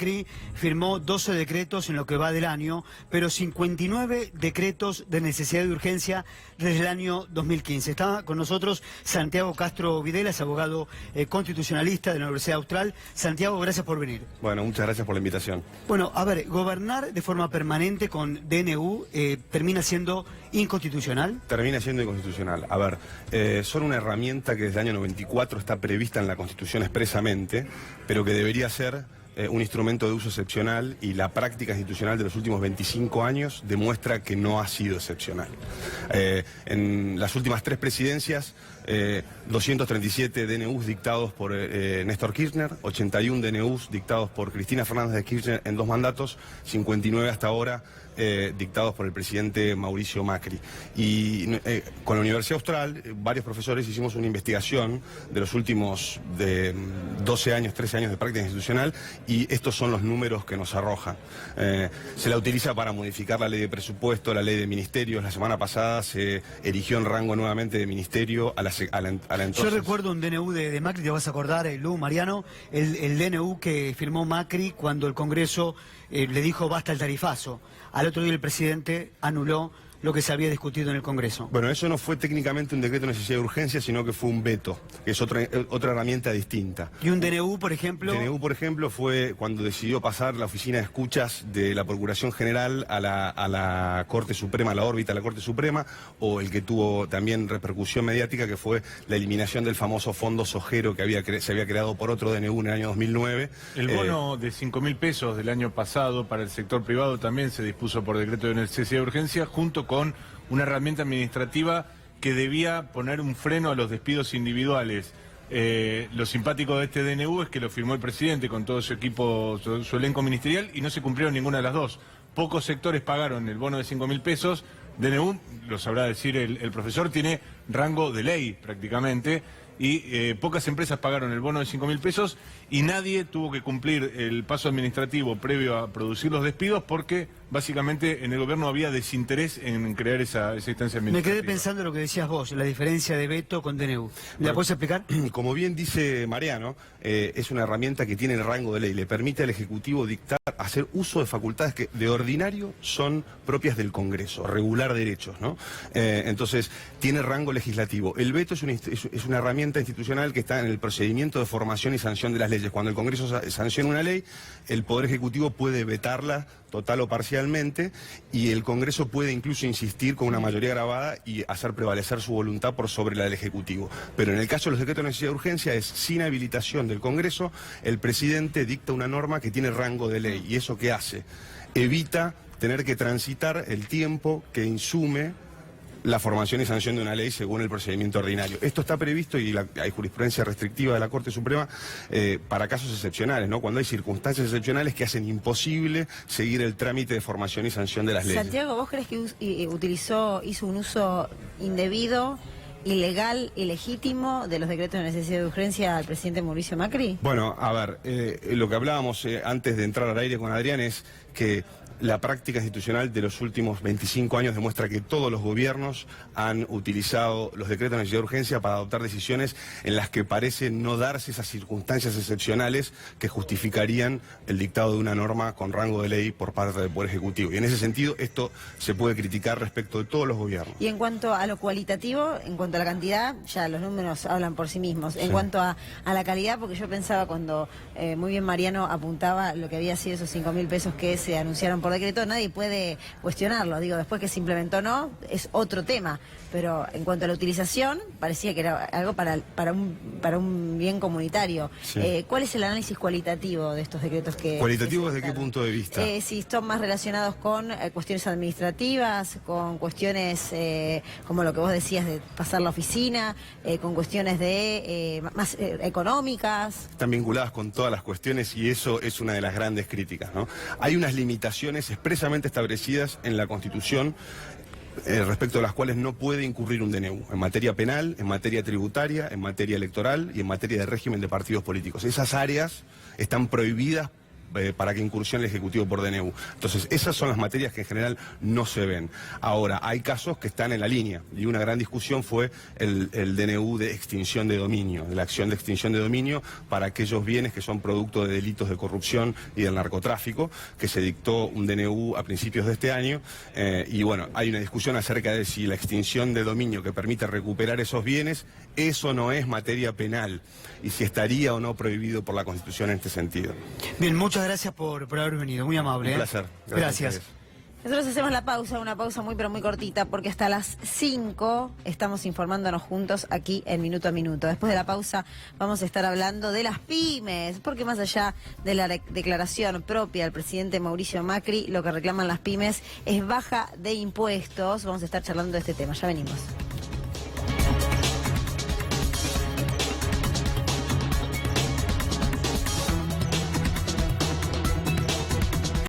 Macri firmó 12 decretos en lo que va del año, pero 59 decretos de necesidad de urgencia desde el año 2015. Está con nosotros Santiago Castro Videlas, abogado constitucionalista de la Universidad Austral. Santiago, gracias por venir. Bueno, muchas gracias por la invitación. Bueno, a ver, gobernar de forma permanente con DNU termina siendo inconstitucional. Termina siendo inconstitucional. A ver, son una herramienta que desde el año 94 está prevista en la Constitución expresamente, pero que debería ser un instrumento de uso excepcional, y la práctica institucional de los últimos 25 años demuestra que no ha sido excepcional. En las últimas 3 presidencias, 237 DNUs dictados por Néstor Kirchner, 81 DNUs dictados por Cristina Fernández de Kirchner en 2 mandatos, 59 hasta ahora dictados por el presidente Mauricio Macri. Y con la Universidad Austral, varios profesores hicimos una investigación de los últimos 12 años, 13 años de práctica institucional, y estos son los números que nos arrojan. Se la utiliza para modificar la ley de presupuesto, la ley de ministerios. La semana pasada se erigió en rango nuevamente de ministerio a la entonces... Yo recuerdo un DNU de Macri, te vas a acordar, Lu, Mariano, el DNU que firmó Macri cuando el Congreso le dijo basta el tarifazo. Al otro día el presidente anuló lo que se había discutido en el Congreso. Bueno, eso no fue técnicamente un decreto de necesidad de urgencia, sino que fue un veto, que es otra herramienta distinta. ¿Y un DNU, por ejemplo? DNU, por ejemplo, fue cuando decidió pasar la oficina de escuchas de la Procuración General a la Corte Suprema, a la órbita de la Corte Suprema, o el que tuvo también repercusión mediática, que fue la eliminación del famoso fondo sojero que se había creado por otro DNU en el año 2009. El bono de 5.000 pesos del año pasado para el sector privado también se dispuso por decreto de necesidad de urgencia, junto con una herramienta administrativa que debía poner un freno a los despidos individuales. Lo simpático de este DNU es que lo firmó el presidente con todo su equipo, su elenco ministerial, y no se cumplieron ninguna de las dos. Pocos sectores pagaron el bono de 5.000 pesos. DNU, lo sabrá decir el profesor, tiene rango de ley prácticamente, y pocas empresas pagaron el bono de 5.000 pesos y nadie tuvo que cumplir el paso administrativo previo a producir los despidos, porque básicamente en el gobierno había desinterés en crear esa instancia administrativa. Me quedé pensando en lo que decías vos, la diferencia de veto con DNU. ¿La puedes explicar? Como bien dice Mariano, es una herramienta que tiene el rango de ley, le permite al Ejecutivo dictar, hacer uso de facultades que de ordinario son propias del Congreso, regular derechos, ¿no? Entonces, tiene rango legislativo. El veto es una herramienta institucional que está en el procedimiento de formación y sanción de las leyes. Cuando el Congreso sanciona una ley, el Poder Ejecutivo puede vetarla total o parcialmente, y el Congreso puede incluso insistir con una mayoría grabada y hacer prevalecer su voluntad por sobre la del Ejecutivo. Pero en el caso de los decretos de necesidad de urgencia, es sin habilitación del Congreso, el presidente dicta una norma que tiene rango de ley. ¿Y eso qué hace? Evita tener que transitar el tiempo que insume la formación y sanción de una ley según el procedimiento ordinario. Esto está previsto, y hay jurisprudencia restrictiva de la Corte Suprema para casos excepcionales, ¿no? Cuando hay circunstancias excepcionales que hacen imposible seguir el trámite de formación y sanción de las leyes. Santiago, ¿vos crees que hizo un uso indebido, ilegal, ilegítimo de los decretos de necesidad de urgencia al presidente Mauricio Macri? Bueno, a ver, lo que hablábamos antes de entrar al aire con Adrián es que la práctica institucional de los últimos 25 años demuestra que todos los gobiernos han utilizado los decretos de necesidad de urgencia para adoptar decisiones en las que parece no darse esas circunstancias excepcionales que justificarían el dictado de una norma con rango de ley por parte del Poder Ejecutivo. Y en ese sentido, esto se puede criticar respecto de todos los gobiernos. Y en cuanto a lo cualitativo, en cuanto a la cantidad, ya los números hablan por sí mismos. En cuanto a la calidad, porque yo pensaba cuando muy bien Mariano apuntaba lo que había sido esos 5.000 pesos que se anunciaron por decreto, nadie puede cuestionarlo. Digo, después que se implementó o no, es otro tema. Pero en cuanto a la utilización, parecía que era algo para un bien comunitario. Sí. ¿Cuál es el análisis cualitativo de estos decretos que... ¿Cualitativo desde qué punto de vista? Si están más relacionados con cuestiones administrativas, con cuestiones como lo que vos decías de pasar la oficina, con cuestiones de más económicas. Están vinculadas con todas las cuestiones, y eso es una de las grandes críticas, ¿no? Hay unas limitaciones expresamente establecidas en la Constitución respecto a las cuales no puede incurrir un DNU, en materia penal, en materia tributaria, en materia electoral y en materia de régimen de partidos políticos. Esas áreas están prohibidas para que incursione el Ejecutivo por DNU. Entonces, esas son las materias que en general no se ven. Ahora, hay casos que están en la línea, y una gran discusión fue el DNU de extinción de dominio, de la acción de extinción de dominio para aquellos bienes que son producto de delitos de corrupción y del narcotráfico, que se dictó un DNU a principios de este año, y bueno, hay una discusión acerca de si la extinción de dominio que permite recuperar esos bienes, eso no es materia penal, y si estaría o no prohibido por la Constitución en este sentido. Bien, muchas gracias por haber venido, muy amable. Un placer. Gracias. Nosotros hacemos la pausa, una pausa muy pero muy cortita, porque hasta las 5 estamos informándonos juntos aquí en Minuto a Minuto. Después de la pausa vamos a estar hablando de las pymes, porque más allá de la declaración propia del presidente Mauricio Macri, lo que reclaman las pymes es baja de impuestos. Vamos a estar charlando de este tema, ya venimos.